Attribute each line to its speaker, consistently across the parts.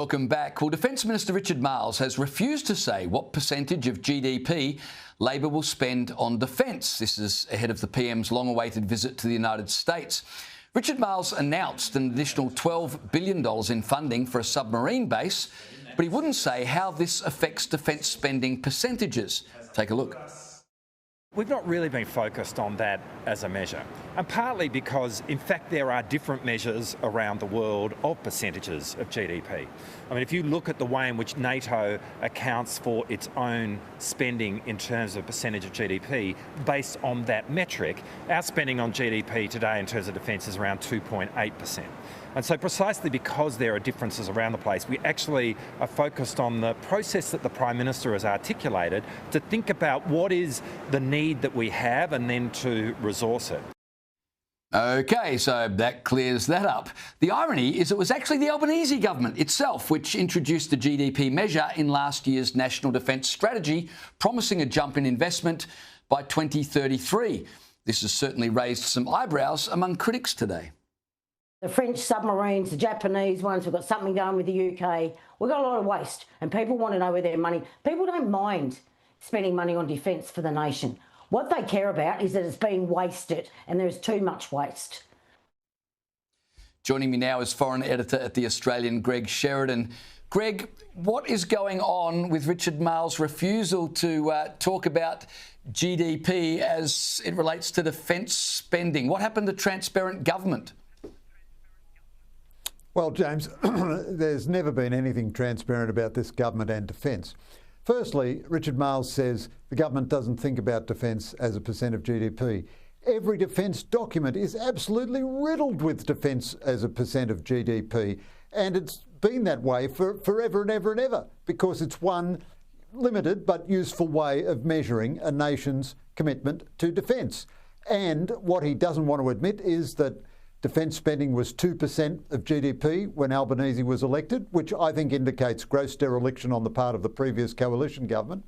Speaker 1: Welcome back. Well, Defence Minister Richard Marles has refused to say what percentage of GDP Labor will spend on defence. This is ahead of the PM's long-awaited visit to the United States. Richard Marles announced an additional $12 billion in funding for a submarine base, but he wouldn't say how this affects defence spending percentages. Take a look.
Speaker 2: We've not really been focused on that as a measure, and partly because, in fact, there are different measures around the world of percentages of GDP. I mean, if you look at the way in which NATO accounts for its own spending in terms of percentage of GDP, based on that metric, our spending on GDP today in terms of defence is around 2.8%. And so precisely because there are differences around the place, we actually are focused on the process that the Prime Minister has articulated to think about what is the need that we have and then to resource it.
Speaker 1: OK, so that clears that up. The irony is it was actually the Albanese government itself which introduced the GDP measure in last year's National Defence Strategy, promising a jump in investment by 2033. This has certainly raised some eyebrows among critics today.
Speaker 3: The French submarines, the Japanese ones, we've got something going with the UK. We've got a lot of waste and people want to know where their money... People don't mind spending money on defence for the nation. What they care about is that it's being wasted and there is too much waste.
Speaker 1: Joining me now is foreign editor at The Australian, Greg Sheridan. Greg, what is going on with Richard Marles' refusal to talk about GDP as it relates to defence spending? What happened to transparent government?
Speaker 4: Well, James, there's never been anything transparent about this government and defence. Firstly, Richard Marles says the government doesn't think about defence as a percent of GDP. Every defence document is absolutely riddled with defence as a percent of GDP. And it's been that way for forever and ever and ever, because it's one limited but useful way of measuring a nation's commitment to defence. And what he doesn't want to admit is that defence spending was 2% of GDP when Albanese was elected, which I think indicates gross dereliction on the part of the previous coalition government.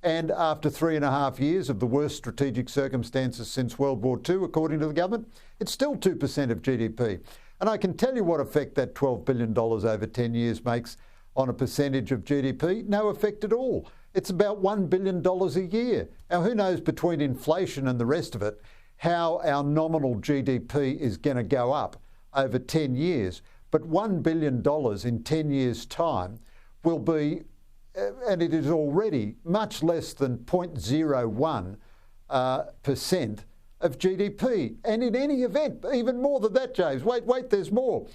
Speaker 4: And after 3.5 years of the worst strategic circumstances since World War II, according to the government, it's still 2% of GDP. And I can tell you what effect that $12 billion over 10 years makes on a percentage of GDP. No effect at all. It's about $1 billion a year. Now, who knows, between inflation and the rest of it, how our nominal GDP is going to go up over 10 years. But $1 billion in 10 years' time will be, and it is already, much less than 0.01% of GDP. And in any event, even more than that, James. Wait, there's more.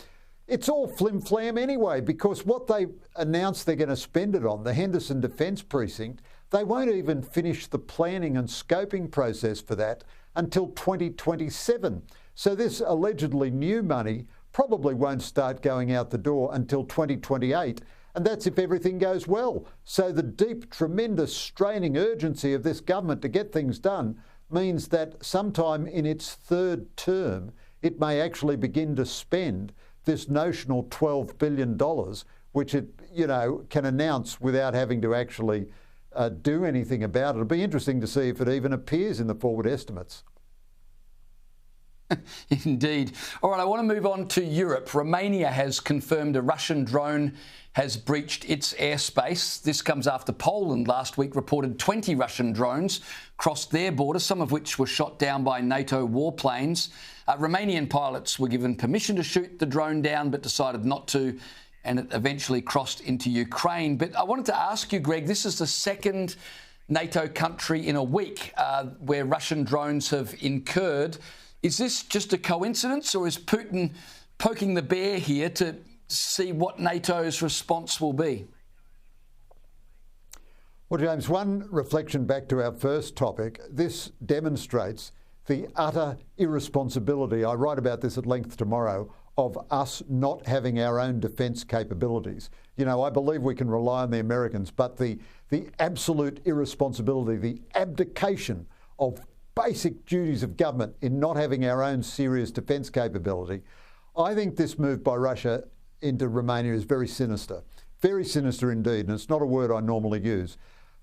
Speaker 4: It's all flim-flam anyway, because what they announced they're going to spend it on, the Henderson Defence Precinct, they won't even finish the planning and scoping process for that until 2027. So this allegedly new money probably won't start going out the door until 2028. And that's if everything goes well. So the deep, tremendous, straining urgency of this government to get things done means that sometime in its third term, it may actually begin to spend this notional $12 billion, which it, can announce without having to actually do anything about it. It'll be interesting to see if it even appears in the forward estimates.
Speaker 1: Indeed. All right, I want to move on to Europe. Romania has confirmed a Russian drone has breached its airspace. This comes after Poland last week reported 20 Russian drones crossed their border, some of which were shot down by NATO warplanes. Romanian pilots were given permission to shoot the drone down but decided not to, and it eventually crossed into Ukraine. But I wanted to ask you, Greg, this is the second NATO country in a week where Russian drones have incurred. Is this just a coincidence, or is Putin poking the bear here to see what NATO's response will be?
Speaker 4: Well, James, one reflection back to our first topic. This demonstrates the utter irresponsibility, I write about this at length tomorrow, of us not having our own defence capabilities. I believe we can rely on the Americans, but the absolute irresponsibility, the abdication of basic duties of government in not having our own serious defence capability, I think this move by Russia into Romania is very sinister indeed, and it's not a word I normally use.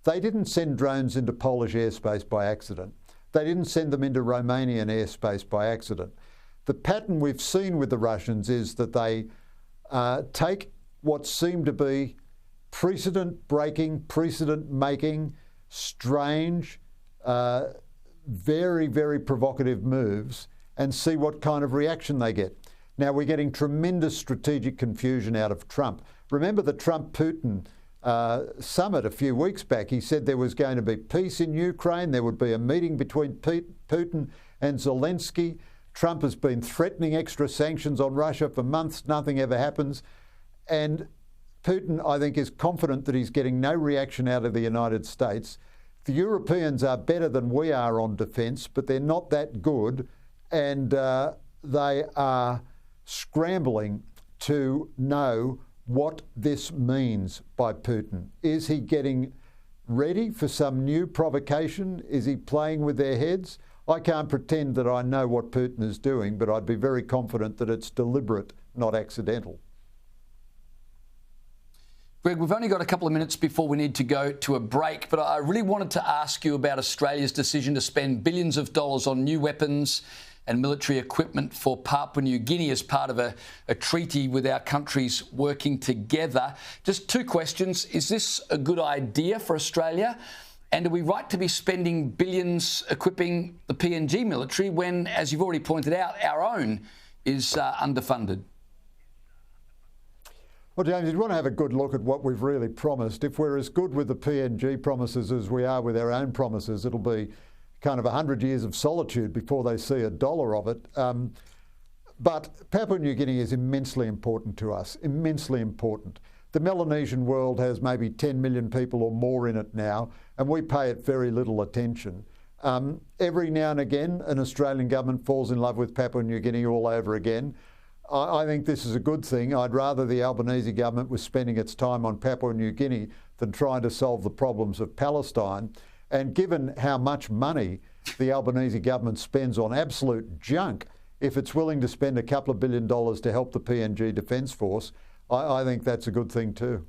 Speaker 4: They didn't send drones into Polish airspace by accident. They didn't send them into Romanian airspace by accident. The pattern we've seen with the Russians is that they take what seemed to be precedent-breaking, precedent-making, strange, very, very provocative moves and see what kind of reaction they get. Now, we're getting tremendous strategic confusion out of Trump. Remember the Trump-Putin summit a few weeks back? He said there was going to be peace in Ukraine, there would be a meeting between Putin and Zelensky. Trump has been threatening extra sanctions on Russia for months, nothing ever happens. And Putin, I think, is confident that he's getting no reaction out of the United States. The Europeans are better than we are on defence, but they're not that good, and they are scrambling to know what this means by Putin. Is he getting ready for some new provocation? Is he playing with their heads? I can't pretend that I know what Putin is doing, but I'd be very confident that it's deliberate, not accidental.
Speaker 1: Greg, we've only got a couple of minutes before we need to go to a break, but I really wanted to ask you about Australia's decision to spend billions of dollars on new weapons and military equipment for Papua New Guinea as part of a treaty with our countries working together. Just two questions. Is this a good idea for Australia? And are we right to be spending billions equipping the PNG military when, as you've already pointed out, our own is underfunded?
Speaker 4: Well, James, you'd want to have a good look at what we've really promised. If we're as good with the PNG promises as we are with our own promises, it'll be kind of 100 years of solitude before they see a dollar of it. But Papua New Guinea is immensely important to us, immensely important. The Melanesian world has maybe 10 million people or more in it now, and we pay it very little attention. Every now and again, an Australian government falls in love with Papua New Guinea all over again. I think this is a good thing. I'd rather the Albanese government was spending its time on Papua New Guinea than trying to solve the problems of Palestine. And given how much money the Albanese government spends on absolute junk, if it's willing to spend a couple of $2 billion to help the PNG Defence Force, I think that's a good thing too.